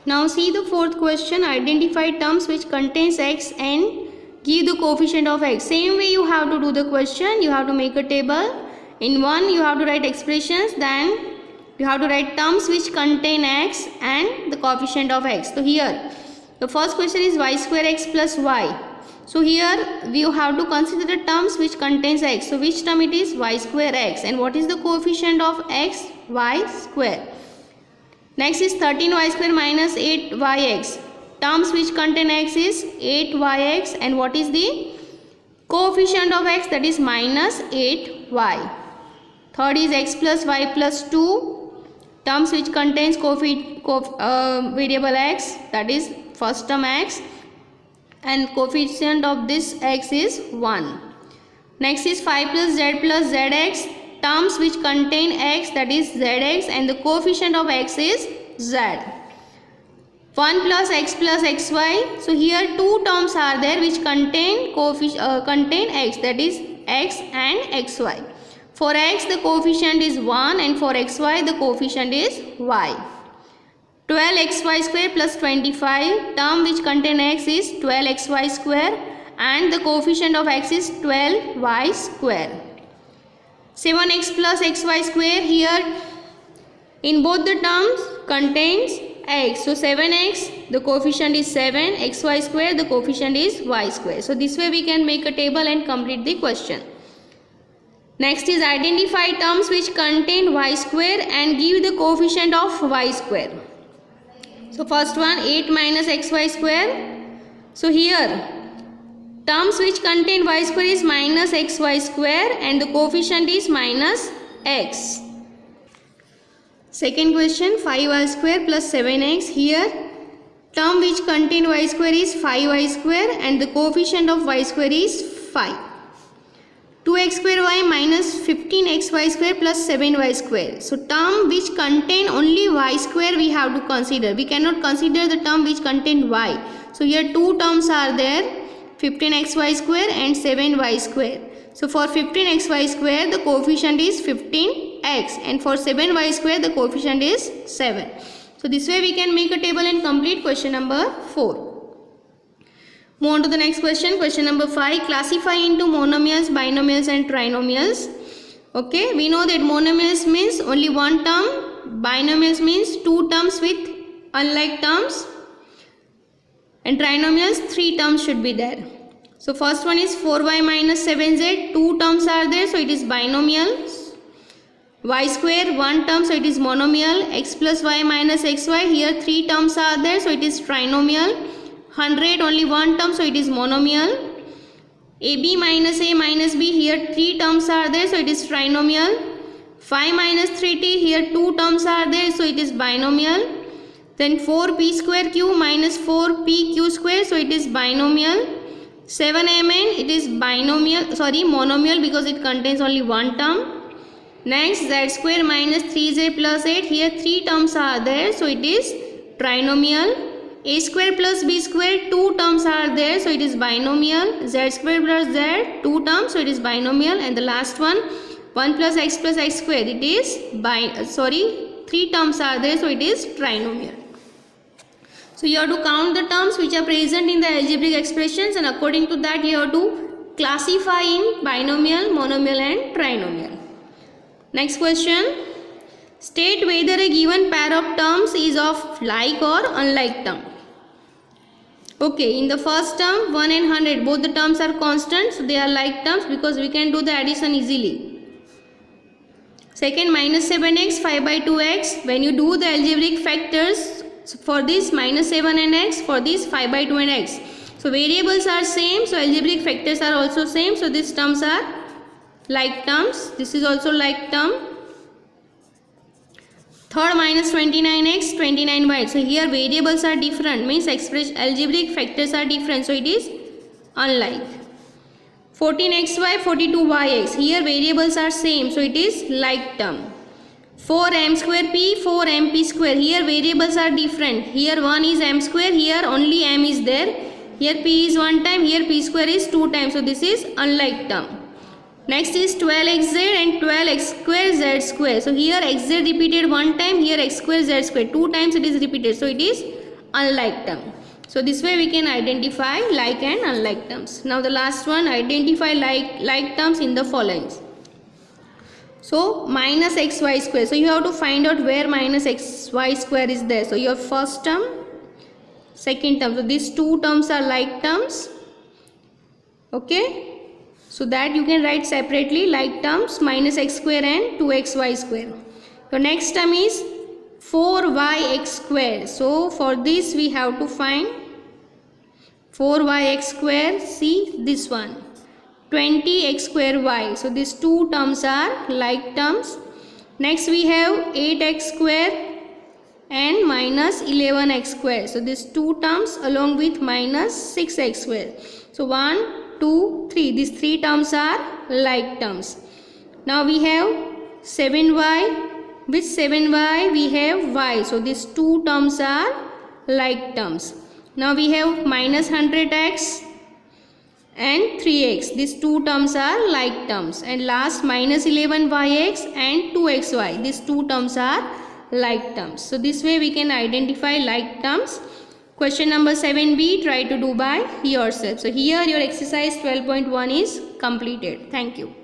Now see the fourth question. Identify terms which contains x and give the coefficient of x. Same way you have to do the question. You have to make a table. In one you have to write expressions, then you have to write terms which contain x and the coefficient of x. So here the first question is y square x plus y. So here we have to consider the terms which contains x. So which term it is? Y square x. And what is the coefficient of x? Y square. Next is 13y square minus 8yx. Terms which contain x is 8yx, and what is the coefficient of x? That is minus 8y. Third is x plus y plus 2. Terms which contains variable x, that is first term x, and coefficient of this x is 1. Next is 5 plus zx. Terms which contain x, that is zx, and the coefficient of x is z. 1 plus xy. So here two terms are there which contain x, that is x and xy. For x the coefficient is 1, and for xy the coefficient is y. 12xy square plus 25. Term which contain x is 12xy square, and the coefficient of x is 12y square. 7x plus xy square. Here in both the terms contains x. So 7x, the coefficient is 7, xy square, the coefficient is y square. So this way we can make a table and complete the question. Next is identify terms which contain y square and give the coefficient of y square. So first one, 8 minus xy square. So here terms which contain y square is minus xy square, and the coefficient is minus x. Second question, 5y square plus 7x. Here term which contain y square is 5y square, and the coefficient of y square is 5. 2x square y minus 15xy square plus 7y square. So term which contain only y square we have to consider. We cannot consider the term which contain y. So here two terms are there, 15xy square and 7y square. So for 15xy square the coefficient is 15x, and for 7y square the coefficient is 7. So this way we can make a table and complete question number 4. Move on to the next question. Question number 5. Classify into monomials, binomials and trinomials. Okay, we know that monomials means only one term, binomials means two terms with unlike terms, and trinomials 3 terms should be there. So first one is 4y minus 7z. Two terms are there, so it is binomial. Y square 1 term, so it is monomial. X plus y minus xy. Here 3 terms are there, so it is trinomial. 100 only 1 term, so it is monomial. AB minus a minus b. Here 3 terms are there, so it is trinomial. 5 minus 3t. Here 2 terms are there, so it is binomial. Then 4p square q minus 4pq square, so it is binomial. 7mn, it is monomial because it contains only 1 term. Next, z square minus 3z plus 8. Here 3 terms are there, so it is trinomial. A square plus b square, 2 terms are there, so it is binomial. Z square plus z, 2 terms, so it is binomial. And the last one, 1 plus x square, it is 3 terms are there, so it is trinomial. So you have to count the terms which are present in the algebraic expressions, and according to that you have to classify in binomial, monomial and trinomial. Next question. State whether a given pair of terms is of like or unlike term. Okay, in the first term 1 and 100 both the terms are constant, so they are like terms because we can do the addition easily. Second, minus 7x 5 by 2x. When you do the algebraic factors, so for this minus 7 and x, for this 5 by 2 and x. So variables are same, so algebraic factors are also same, so these terms are like terms. This is also like term. Third, minus 29x 29y. So here variables are different, means algebraic factors are different, so it is unlike. 14xy 42yx. Here variables are same, so it is like term. 4m square p 4mp square. Here variables are different. Here one is m square, here only m is there. Here p is 1 time, here p square is 2 times, so this is unlike term. Next is 12xz and 12x square z square. So here xz repeated 1 time, here x square z square 2 times it is repeated, so it is unlike term. So this way we can identify like and unlike terms. Now the last one, identify like terms in the following. So minus xy square. So you have to find out where minus xy square is there. So your first term, second term. So these two terms are like terms. Okay. So that you can write separately, like terms minus x square and 2xy square. The next term is 4yx square. So for this we have to find 4yx square. See this one, 20x square y. So these two terms are like terms. Next we have 8x square and minus 11x square. So these two terms along with minus 6x square. So 1, 2, 3. These three terms are like terms. Now we have 7y. With 7y we have y. So these two terms are like terms. Now we have minus 100x and 3x. These two terms are like terms. And last minus 11yx and 2xy. These two terms are like terms. So this way we can identify like terms. Question number 7b, try to do by yourself. So here your exercise 12.1 is completed. Thank you.